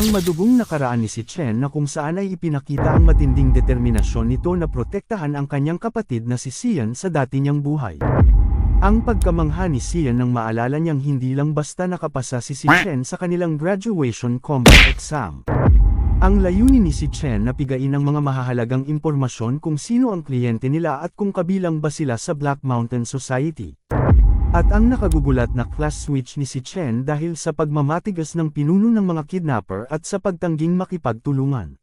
Ang madugong nakaraan ni si Chen na kung saan ay ipinakita ang matinding determinasyon nito na protektahan ang kanyang kapatid na si Xian sa dati niyang buhay. Ang pagkamangha ni Xian nang maalala niyang hindi lang basta nakapasa si Chen sa kanilang graduation combat exam. Ang layunin ni si Chen na pigain ang mga mahahalagang impormasyon kung sino ang kliyente nila at kung kabilang ba sila sa Black Mountain Society. At ang nakagugulat na class switch ni si Chen dahil sa pagmamatigas ng pinuno ng mga kidnapper at sa pagtangging makipagtulungan.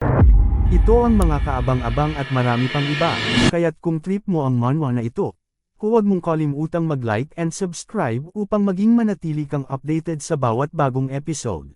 Ito ang mga kaabang-abang at marami pang iba, kaya't kung trip mo ang manhwa na ito, huwag mong kalimutang mag-like and subscribe upang maging manatili kang updated sa bawat bagong episode.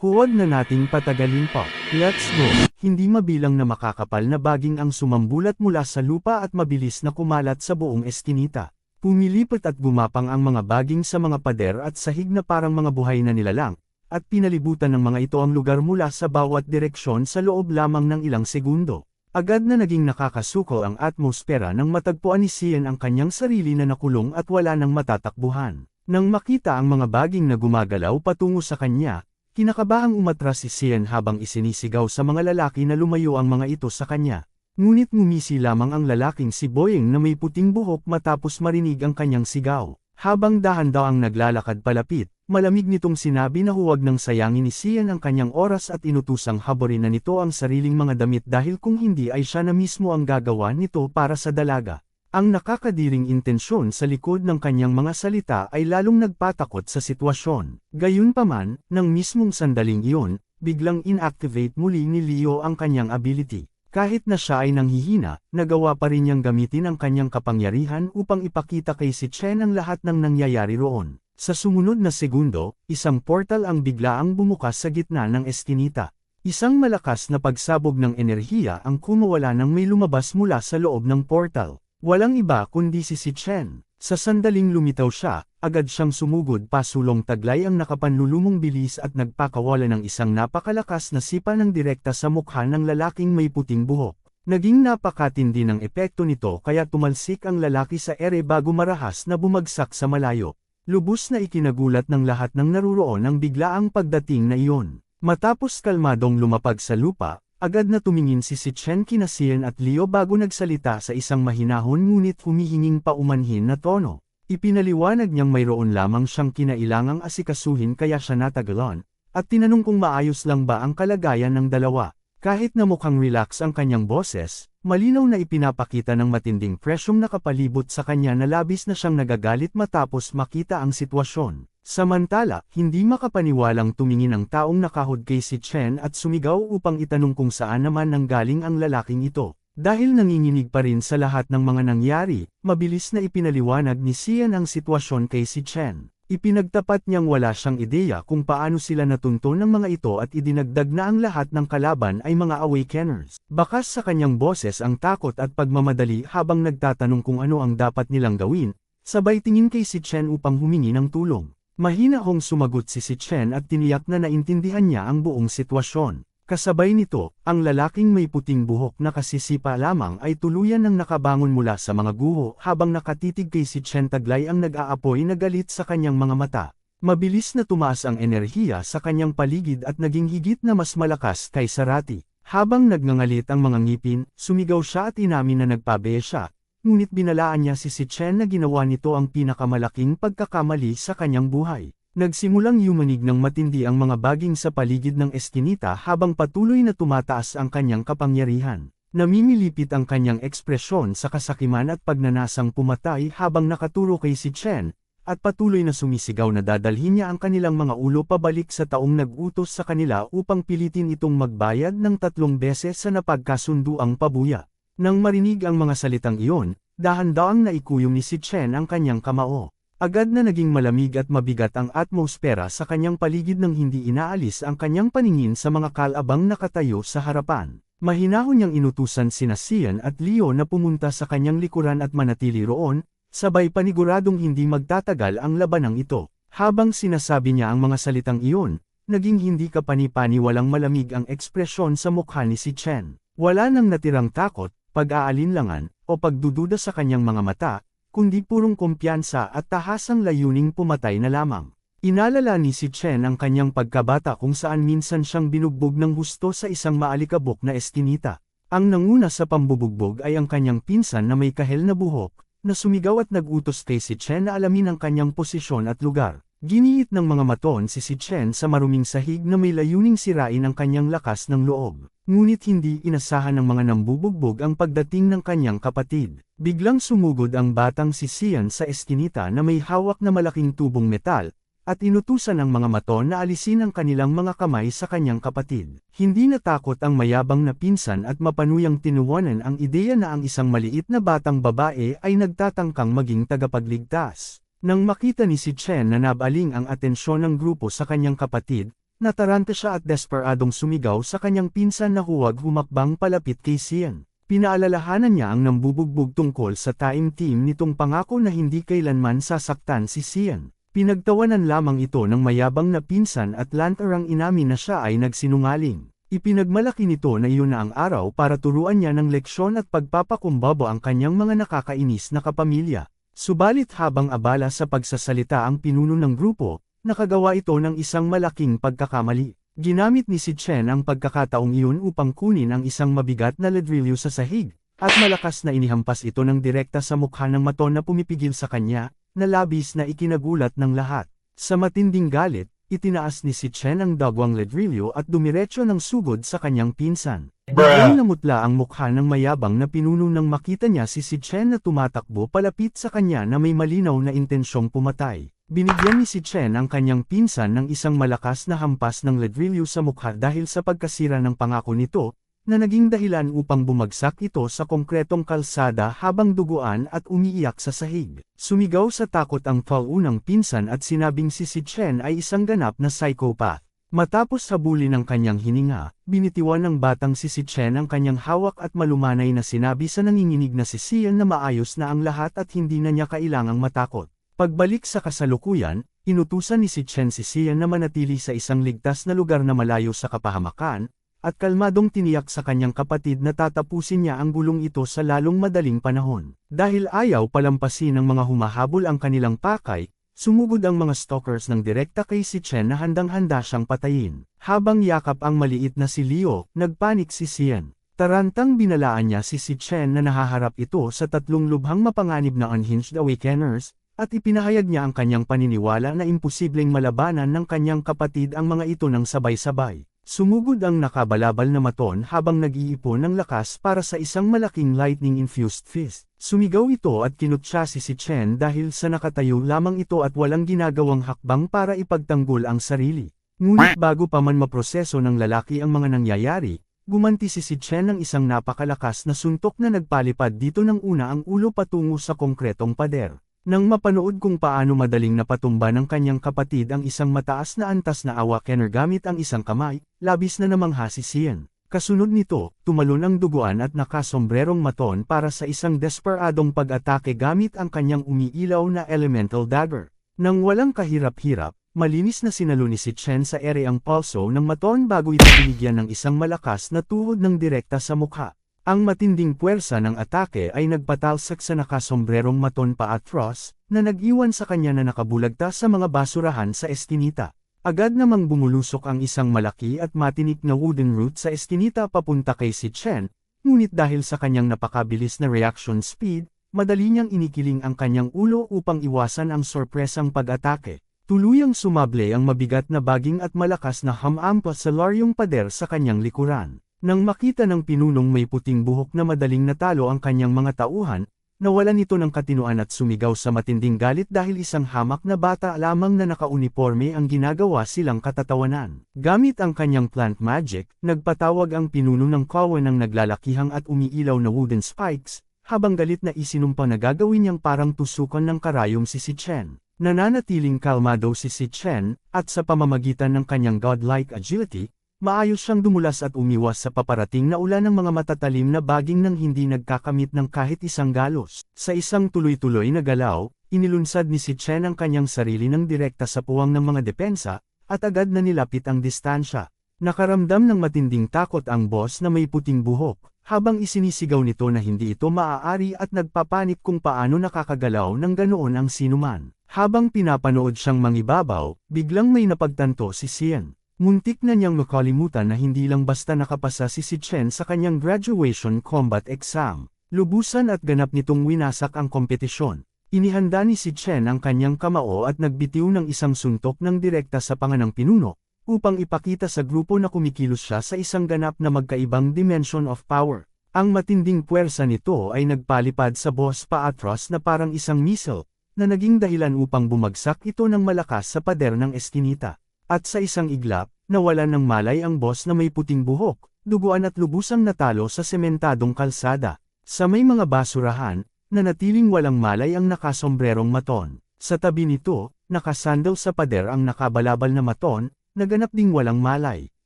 Huwag na nating patagalin pa. Let's go! Hindi mabilang na makakapal na baging ang sumambulat mula sa lupa at mabilis na kumalat sa buong eskinita. Pumilipat at gumapang ang mga baging sa mga pader at sahig na parang mga buhay na nilalang, at pinalibutan ng mga ito ang lugar mula sa bawat direksyon sa loob lamang ng ilang segundo. Agad na naging nakakasuko ang atmosfera nang matagpuan ni Xian ang kanyang sarili na nakulong at wala nang matatakbuhan. Nang makita ang mga baging na gumagalaw patungo sa kanya, kinakabahang umatras si Xian habang isinisigaw sa mga lalaki na lumayo ang mga ito sa kanya. Ngunit ngumisi lamang ang lalaking si Boyeng na may puting buhok matapos marinig ang kanyang sigaw. Habang dahan-dahang naglalakad palapit, malamig nitong sinabi na huwag nang sayangin ni Xian ang kanyang oras at inutusang haborin na nito ang sariling mga damit dahil kung hindi ay siya na mismo ang gagawa nito para sa dalaga. Ang nakakadiring intensyon sa likod ng kanyang mga salita ay lalong nagpatakot sa sitwasyon. Gayunpaman, nang mismong sandaling iyon, biglang inactivate muli ni Leo ang kanyang ability. Kahit na siya ay nanghihina, nagawa pa rin niyang gamitin ang kanyang kapangyarihan upang ipakita kay si Chen ang lahat ng nangyayari roon. Sa sumunod na segundo, isang portal ang biglaang bumukas sa gitna ng eskinita. Isang malakas na pagsabog ng enerhiya ang kumawala nang may lumabas mula sa loob ng portal. Walang iba kundi si Chen. Sa sandaling lumitaw siya, agad siyang sumugod pasulong taglay ang nakapanlulumong bilis at nagpakawala ng isang napakalakas na sipa ng direkta sa mukha ng lalaking may puting buhok. Naging napakatindi ng epekto nito kaya tumalsik ang lalaki sa ere bago marahas na bumagsak sa malayo. Lubos na ikinagulat ng lahat ng naruroon ang biglaang pagdating na iyon. Matapos kalmadong lumapag sa lupa, agad na tumingin si Chen kina Xian at Leo bago nagsalita sa isang mahinahon ngunit humihinging paumanhin na tono. Ipinaliwanag niyang mayroon lamang siyang kinailangang asikasuhin kaya siya natagalan, at tinanong kung maayos lang ba ang kalagayan ng dalawa. Kahit na mukhang relax ang kanyang boses, malinaw na ipinapakita ng matinding presyong nakapalibot sa kanya na labis na siyang nagagalit matapos makita ang sitwasyon. Samantala, hindi makapaniwalang tumingin ang taong nakahod kay si Chen at sumigaw upang itanong kung saan naman nanggaling ang lalaking ito. Dahil nanginginig pa rin sa lahat ng mga nangyari, mabilis na ipinaliwanag ni Xian ang sitwasyon kay si Chen. Ipinagtapat niyang wala siyang ideya kung paano sila natunto ng mga ito at idinagdag na ang lahat ng kalaban ay mga awakeners. Bakas sa kanyang boses ang takot at pagmamadali habang nagtatanong kung ano ang dapat nilang gawin, sabay tingin kay si Chen upang humingi ng tulong. Mahinahong sumagot si Chen at tiniyak na naintindihan niya ang buong sitwasyon. Kasabay nito, ang lalaking may puting buhok na kasisipa lamang ay tuluyan ng nakabangon mula sa mga guho habang nakatitig kay si Chen taglay ang nag-aapoy na galit sa kanyang mga mata. Mabilis na tumaas ang enerhiya sa kanyang paligid at naging higit na mas malakas kaysa dati. Habang nagngangalit ang mga ngipin, sumigaw siya at inamin na nagpabe siya. Ngunit binalaan niya si Chen na ginawa nito ang pinakamalaking pagkakamali sa kanyang buhay. Nagsimulang yumanig ng matindi ang mga baging sa paligid ng eskinita habang patuloy na tumataas ang kanyang kapangyarihan. Namimilipit ang kanyang ekspresyon sa kasakiman at pagnanasang pumatay habang nakaturo kay si Chen, at patuloy na sumisigaw na dadalhin niya ang kanilang mga ulo pabalik sa taong nag-utos sa kanila upang pilitin itong magbayad ng 3 beses sa napagkasunduang pabuya. Nang marinig ang mga salitang iyon, dahan-dahang naikuyom ni si Chen ang kanyang kamao. Agad na naging malamig at mabigat ang atmosfera sa kanyang paligid nang hindi inaalis ang kanyang paningin sa mga kalabang nakatayo sa harapan. Mahinahon niyang inutusan sina Xian at Leo na pumunta sa kanyang likuran at manatili roon, sabay paniguradong hindi magtatagal ang labanang ito. Habang sinasabi niya ang mga salitang iyon, naging hindi kapani-pani walang malamig ang ekspresyon sa mukha ni si Chen. Wala nang natirang takot, pag-aalinlangan, o pagdududa sa kanyang mga mata, kundi purong kumpiyansa at tahasang layuning pumatay na lamang. Inalala ni si Chen ang kanyang pagkabata kung saan minsan siyang binugbog ng husto sa isang maalikabok na eskinita. Ang nanguna sa pambubugbog ay ang kanyang pinsan na may kahel na buhok, na sumigaw at nag-utos kay si Chen na alamin ang kanyang posisyon at lugar. Giniit ng mga maton si Chen sa maruming sahig na may layuning sirain ang kanyang lakas ng loob. Ngunit hindi inasahan ng mga nambubugbog ang pagdating ng kanyang kapatid. Biglang sumugod ang batang si Xian sa eskinita na may hawak na malaking tubong metal, at inutusan ng mga maton na alisin ang kanilang mga kamay sa kanyang kapatid. Hindi natakot ang mayabang na pinsan at mapanuyang tinuwanan ang ideya na ang isang maliit na batang babae ay nagtatangkang maging tagapagligtas. Nang makita ni si Chen na nabaling ang atensyon ng grupo sa kanyang kapatid, nataranta siya at desperadong sumigaw sa kanyang pinsan na huwag humakbang palapit kay Xian. Pinaalalahanan niya ang nambubugbog tungkol sa time team nitong pangako na hindi kailanman sasaktan si Xian. Pinagtawanan lamang ito ng mayabang na pinsan at lantarang inamin na siya ay nagsinungaling. Ipinagmalaki nito na iyon na ang araw para turuan niya ng leksyon at pagpapakumbaba ang kanyang mga nakakainis na kapamilya. Subalit habang abala sa pagsasalita ang pinuno ng grupo, nakagawa ito ng isang malaking pagkakamali. Ginamit ni si Chen ang pagkakataong iyon upang kunin ang isang mabigat na ladrilyo sa sahig, at malakas na inihampas ito ng direkta sa mukha ng maton na pumipigil sa kanya, na labis na ikinagulat ng lahat. Sa matinding galit, itinaas ni si Chen ang dagwang ladrilyo at dumiretso ng sugod sa kanyang pinsan. Biglang namutla ang mukha ng mayabang na pinuno nang makita niya si Chen na tumatakbo palapit sa kanya na may malinaw na intensyong pumatay. Binigyan ni si Chen ang kanyang pinsan ng isang malakas na hampas ng ladrilyo sa mukha dahil sa pagkasira ng pangako nito, na naging dahilan upang bumagsak ito sa konkretong kalsada habang duguan at umiiyak sa sahig. Sumigaw sa takot ang paunang pinsan at sinabing si Chen ay isang ganap na psychopath. Matapos habulin ng kanyang hininga, binitiwan ng batang si Chen ang kanyang hawak at malumanay na sinabi sa nanginginig na si Xian na maayos na ang lahat at hindi na niya kailangang matakot. Pagbalik sa kasalukuyan, inutusan ni si Chen si Xian na manatili sa isang ligtas na lugar na malayo sa kapahamakan, at kalmadong tiniyak sa kanyang kapatid na tatapusin niya ang gulong ito sa lalong madaling panahon. Dahil ayaw palampasin ng mga humahabol ang kanilang pakay, sumugod ang mga stalkers ng direkta kay si Chen na handang-handa siyang patayin. Habang yakap ang maliit na si Leo, nagpanik si Xian. Tarantang binalaan niya si Chen na nahaharap ito sa tatlong lubhang mapanganib na unhinged awakeners, at ipinahayag niya ang kanyang paniniwala na imposibleng malabanan ng kanyang kapatid ang mga ito ng sabay-sabay. Sumugod ang nakabalabal na maton habang nag-iipon ng lakas para sa isang malaking lightning-infused fist. Sumigaw ito at kinutya si Chen dahil sa nakatayo lamang ito at walang ginagawang hakbang para ipagtanggol ang sarili. Ngunit bago pa man maproseso ng lalaki ang mga nangyayari, gumanti si Chen ng isang napakalakas na suntok na nagpalipad dito ng una ang ulo patungo sa konkretong pader. Nang mapanood kung paano madaling napatumba ng kanyang kapatid ang isang mataas na antas na awakener gamit ang isang kamay, labis na namangha si Xian. Kasunod nito, tumalon ang duguan at nakasombrerong maton para sa isang desperadong pag-atake gamit ang kanyang umiilaw na elemental dagger. Nang walang kahirap-hirap, malinis na sinalo ni si Chen sa ere ang pulso ng maton bago ito binigyan ng isang malakas na tuhod ng direkta sa mukha. Ang matinding puwersa ng atake ay nagpatalsak sa nakasombrerong maton paatros, na nag-iwan sa kanya na nakabulagta sa mga basurahan sa eskinita. Agad namang bumulusok ang isang malaki at matinik na wooden root sa eskinita papunta kay si Chen, ngunit dahil sa kanyang napakabilis na reaction speed, madali niyang inikiling ang kanyang ulo upang iwasan ang sorpresang pag-atake. Tuluyang sumable ang mabigat na baging at malakas na ham-ampasalaryong pader sa kanyang likuran. Nang makita ng pinunong may puting buhok na madaling natalo ang kanyang mga tauhan, nawalan ito ng katinuan at sumigaw sa matinding galit dahil isang hamak na bata lamang na nakauniforme ang ginagawa silang katatawanan. Gamit ang kanyang plant magic, nagpatawag ang pinuno ng kawan ng naglalakihang at umiilaw na wooden spikes, habang galit na isinumpa na gagawin niyang parang tusukan ng karayom si Chen. Nananatiling kalmado si Chen, at sa pamamagitan ng kanyang godlike agility, maayos siyang dumulas at umiwas sa paparating na ulan ng mga matatalim na baging nang hindi nagkakamit ng kahit isang galos. Sa isang tuloy-tuloy na galaw, inilunsad ni si Chen ang kanyang sarili ng direkta sa puwang ng mga depensa, at agad na nilapit ang distansya. Nakaramdam ng matinding takot ang boss na may puting buhok, habang isinisigaw nito na hindi ito maaari at nagpapanik kung paano nakakagalaw ng ganoon ang sinuman. Habang pinapanood siyang mangibabaw, biglang may napagtanto si Xian. Muntik na niyang makalimutan na hindi lang basta nakapasa si Chen sa kanyang graduation combat exam. Lubusan at ganap nitong winasak ang kompetisyon. Inihanda ni Chen ang kanyang kamao at nagbitiw ng isang suntok ng direkta sa panganang pinuno, upang ipakita sa grupo na kumikilos siya sa isang ganap na magkaibang dimension of power. Ang matinding puwersa nito ay nagpalipad sa boss paatros na parang isang missile, na naging dahilan upang bumagsak ito ng malakas sa pader ng eskinita. At sa isang iglap, nawalan ng malay ang boss na may puting buhok, duguan at lubusang natalo sa sementadong kalsada. Sa may mga basurahan, nanatiling walang malay ang nakasombrerong maton. Sa tabi nito, nakasandal sa pader ang nakabalabal na maton, naganap ding walang malay.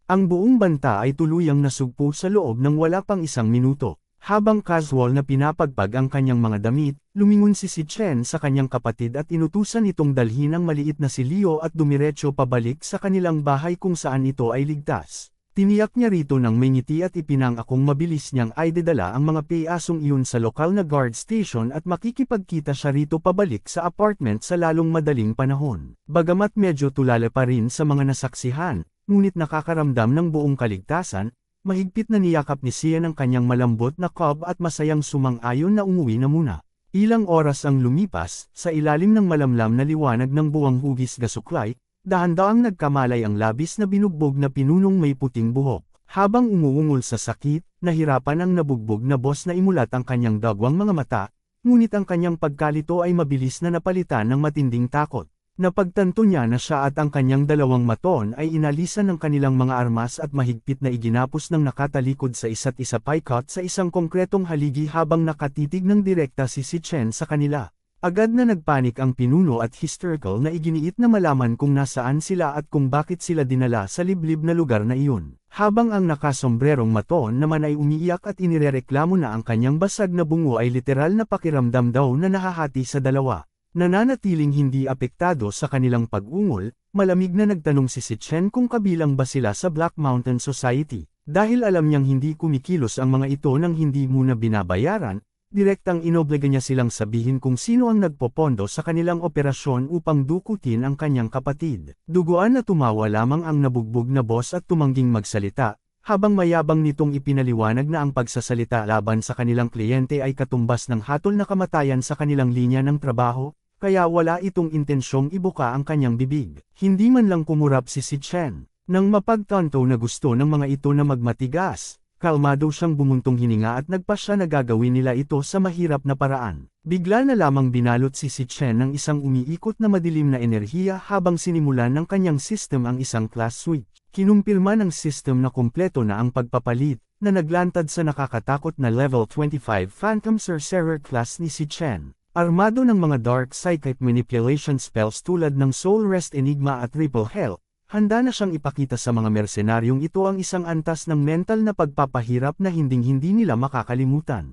Ang buong banta ay tuluyang nasugpo sa loob ng wala pang isang minuto. Habang casual na pinapagpag ang kanyang mga damit, lumingon si Chen sa kanyang kapatid at inutusan itong dalhin ang maliit na si Leo at dumiretso pabalik sa kanilang bahay kung saan ito ay ligtas. Tiniyak niya rito ng may ngiti at ipinangakong mabilis niyang ay dedala ang mga piyasong iyon sa lokal na guard station at makikipagkita siya rito pabalik sa apartment sa lalong madaling panahon. Bagamat medyo tulala pa rin sa mga nasaksihan, ngunit nakakaramdam ng buong kaligtasan, mahigpit na niyakap ni Xian ang kanyang malambot na cob at masayang sumang-ayon na umuwi na muna. Ilang oras ang lumipas, sa ilalim ng malamlam na liwanag ng buwang hugis gasuklay, dahan-daang nagkamalay ang labis na binugbog na pinunong may puting buhok. Habang umuungol sa sakit, nahirapan ang nabugbog na boss na imulat ang kanyang dagwang mga mata, ngunit ang kanyang pagkalito ay mabilis na napalitan ng matinding takot. Napagtanto niya na siya at ang kanyang dalawang maton ay inalisan ng kanilang mga armas at mahigpit na iginapos ng nakatalikod sa isa't isa paikot sa isang konkretong haligi habang nakatitig ng direkta si Chen sa kanila. Agad na nagpanik ang pinuno at hysterical na iginiit na malaman kung nasaan sila at kung bakit sila dinala sa liblib na lugar na iyon. Habang ang nakasombrerong maton naman ay umiiyak at inirereklamo na ang kanyang basag na bungo ay literal na pakiramdam daw na nahahati sa dalawa. Nananatiling hindi apektado sa kanilang pag-ungol, malamig na nagtanong si Chen kung kabilang ba sila sa Black Mountain Society. Dahil alam niyang hindi kumikilos ang mga ito nang hindi muna binabayaran, direktang inobliga niya silang sabihin kung sino ang nagpopondo sa kanilang operasyon upang dukutin ang kanyang kapatid. Duguan na tumawa lamang ang nabugbog na boss at tumangging magsalita, habang mayabang nitong ipinaliwanag na ang pagsasalita laban sa kanilang kliyente ay katumbas ng hatol na kamatayan sa kanilang linya ng trabaho, kaya wala itong intensyong ibuka ang kanyang bibig. Hindi man lang kumurap si Chen. Nang mapagtanto na gusto ng mga ito na magmatigas, kalmado siyang bumuntong hininga at nagpasya na gagawin nila ito sa mahirap na paraan. Bigla na lamang binalot si Chen ng isang umiikot na madilim na enerhiya habang sinimulan ng kanyang system ang isang class switch. Kinumpirma ng system na kumpleto na ang pagpapalit, na naglantad sa nakakatakot na level 25 Phantom Sorcerer class ni Chen. Armado ng mga dark psychic manipulation spells tulad ng Soul Rest Enigma at Ripple Hell, handa na siyang ipakita sa mga mersenaryong ito ang isang antas ng mental na pagpapahirap na hinding-hindi nila makakalimutan.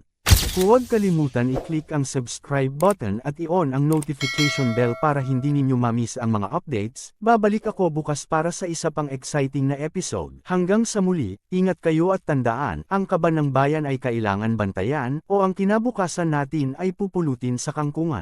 Huwag kalimutan i-click ang subscribe button at i-on ang notification bell para hindi ninyo ma-miss ang mga updates. Babalik ako bukas para sa isa pang exciting na episode. Hanggang sa muli, ingat kayo at tandaan, ang kaban ng bayan ay kailangan bantayan, o ang kinabukasan natin ay pupulutin sa kangkungan.